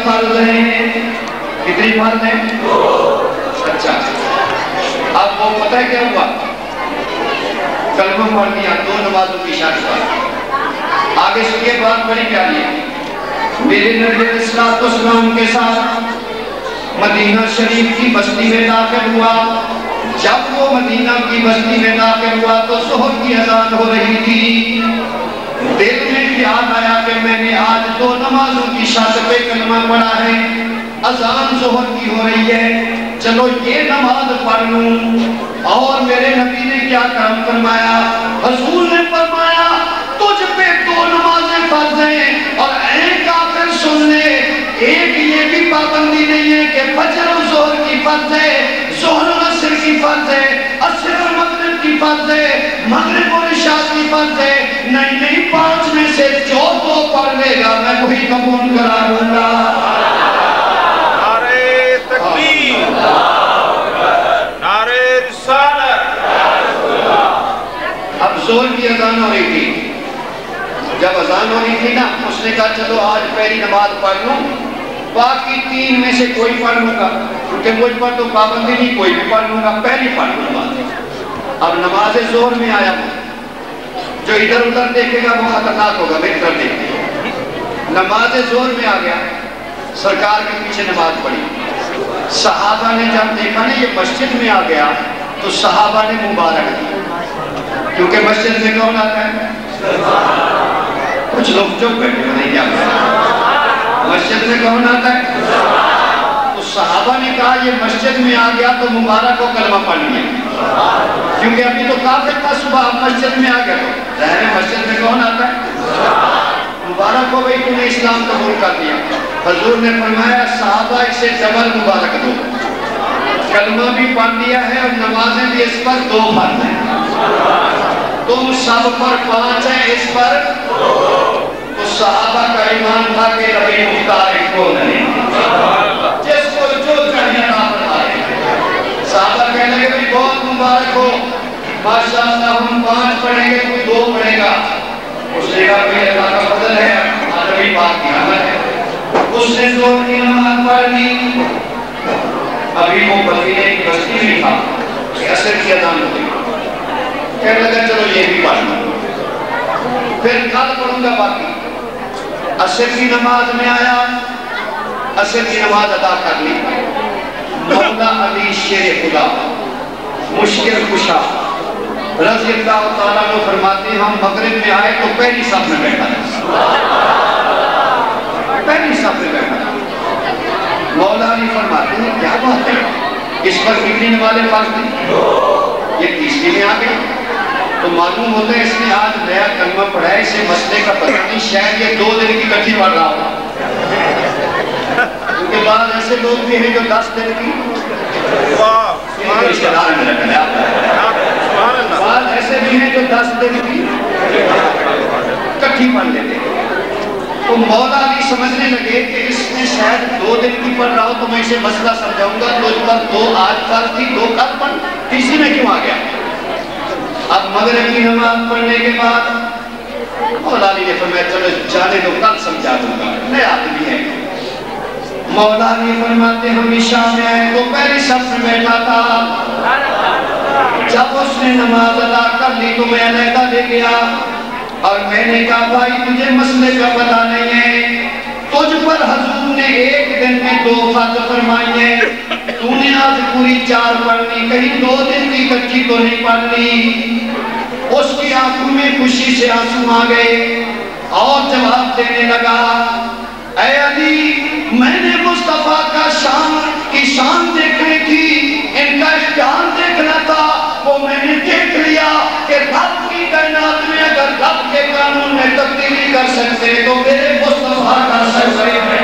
فرض ہیں. کتنی فرض ہیں؟ اچھا. اب وہ پتہ ہے کیا ہوا؟ کلمہ پڑھ دیا 2 نمازوں کی شرط پر. آگے سنیے بات بڑی پیاری ہے. میرے نبی علیہ السلام کے ساتھ مدینہ شریف کی بستی میں داخل ہوا. جب وہ مدینہ کی بستی میں داخل ہوا تو ظہر کی اذان ہو رہی تھی. دل میں خیال آیا کہ میں نے آج 2 نمازوں کی شرط پہ کلمہ پڑھا ہے. اذان ظہر کی ہو رہی ہے, چلو یہ نماز پڑھ لوں. اور میرے نبی نے کیا کام فرمایا؟ حضور نے فرمایا تجھ پہ 2 نمازیں فرض ہیں. اور اے کافر سن لے, ایک یہ بھی پابندی نہیں ہے کہ فجر و ظہر کی فرض ہے, ظہر و عصر کی فرض ہے, عصر و مغرب کی فرض ہے, مغرب و عشاء کی فرض ہے. نہیں 5 میں سے جو 2 پڑھ لے گا میں وہی قبول کرا دوں گا. نعرہ تکبیر, نعرہ رسالت. اب ظہر کی اذان ہو رہی تھی. جب اذان ہو رہی تھی نا, اس نے کہا چلو آج پہلی نماز پڑھ لوں, باقی 3 میں سے کوئی پڑھ لوں گا, کیونکہ مجھ پر تو پابندی نہیں, کوئی بھی پڑھ لوں گا, پہلی پڑھ لوں نماز. اب نماز ظہر میں آیا ہوں, جو ادھر ادھر دیکھے گا وہ خطرناک ہوگا, میری طرف دیکھیں. نماز ظہر میں آ گیا, سرکار کے پیچھے نماز پڑھی. صحابہ نے جب دیکھا نا یہ مسجد میں آ گیا تو صحابہ نے مبارک دی, کیونکہ مسجد میں کون آتا ہے؟ کچھ لوگ جو بیٹھے ہو نہیں کیا مسجد میں کون آتا ہے؟ تو صحابہ نے کہا یہ مسجد میں آ گیا تو مبارک کو کلمہ پڑھ لیا, کیونکہ ابھی تو کافر تھا صبح, اب مسجد میں آ گیا تو ظاہر ہے مسجد میں کون آتا ہے؟ مبارک ہو گئی, تو نے اسلام قبول کر دیا. حضور نے فرمایا صحابہ اسے ڈبل مبارک دو, کلمہ بھی پڑھ لیا ہے اور نمازیں بھی اس پر 2 فرض ہیں. تم سب پر 5 ہیں, اس پر 2. تو صحابہ کا ایمان تھا کہ نبی مختار ایک کو نہیں, جس کو جو چاہیے نہ فرمائے. صحابہ کہنے لگے بھی بہت مبارک ہو, ماشاءاللہ ہم 5 پڑھیں گے کوئی 2 پڑھے گا. اس نے کہا کہ اللہ کا فضل ہے, نبی پاک کی رحمت ہے. اس نے ظہر کی نماز پڑھ لی. ابھی وہ مدینے کی بستی میں تھا کہ عصر کی اذان ہو گئی. کہنے لگا چلو یہ بھی پڑھ لوں, پھر کل پڑھوں گا باقی. عصر کی نماز میں آیا, عصر کی نماز ادا کر لی. مولا علی شیر خدا مشکل کشا رضی اللہ تعالیٰ کو فرماتے ہیں ہم مغرب میں آئے تو پہلی صف میں بیٹھا تھا, پہلی صف میں بیٹھا تھا. مولا علی فرماتے ہیں کیا بات ہے, اس پر کتنی نمازیں فرض تھیں؟ یہ 30ویں میں آ گئی. تو معلوم ہوتا ہے اس نے آج نیا کلمہ پڑھا ہے, اسے مسئلے کا پتہ نہیں, شاید یہ 2 دن کی کٹھی پڑھ رہا ہو. کیونکہ بعض ایسے لوگ بھی ہیں جو 10 دن کی رشتہ دار میں رکھنے آتا ہے, بعض ایسے بھی ہیں جو 10 دن کی کٹھی پڑھ لیتے ہیں. تو مولا علی سمجھنے لگے کہ اس نے شاید 2 دن کی پڑھ رہا ہو تو میں اسے مسئلہ سمجھاؤں گا, تو اس پر 2 آج فرض تھی 2 کل پڑھ, تیسری میں کیوں آ گیا؟ اب مغرب کی نماز پڑھنے کے بعد مولا علی نے فرمایا چلو جانے دو, کل سمجھا دوں گا, نئے آدمی ہے. مولا علی فرماتے ہم عشاء میں آئے تو پہلی صف میں بیٹھا تھا. جب اس نے نماز ادا کر لی تو میں علیحدہ لے گیا اور میں نے کہا بھائی تجھے مسئلے کا پتہ نہیں ہے, تجھ پر حضور نے 1 دن میں 2 فرض فرمائی ہیں, تو نے آج پوری 4 پڑھنی, کہیں 2 دن کی کچھی تو نہیں پڑھنی. اس کی آنکھوں میں خوشی سے آنسو آ گئے اور جواب دینے لگا اے علی میں نے مصطفیٰ کا شان دیکھنی تھی, ان کا اختیار دیکھنا تھا, وہ میں نے دیکھ لیا کہ رب کی کائنات میں اگر رب کے قانون میں تبدیلی کر سکتے تو میرے مصطفیٰ کر سکتے.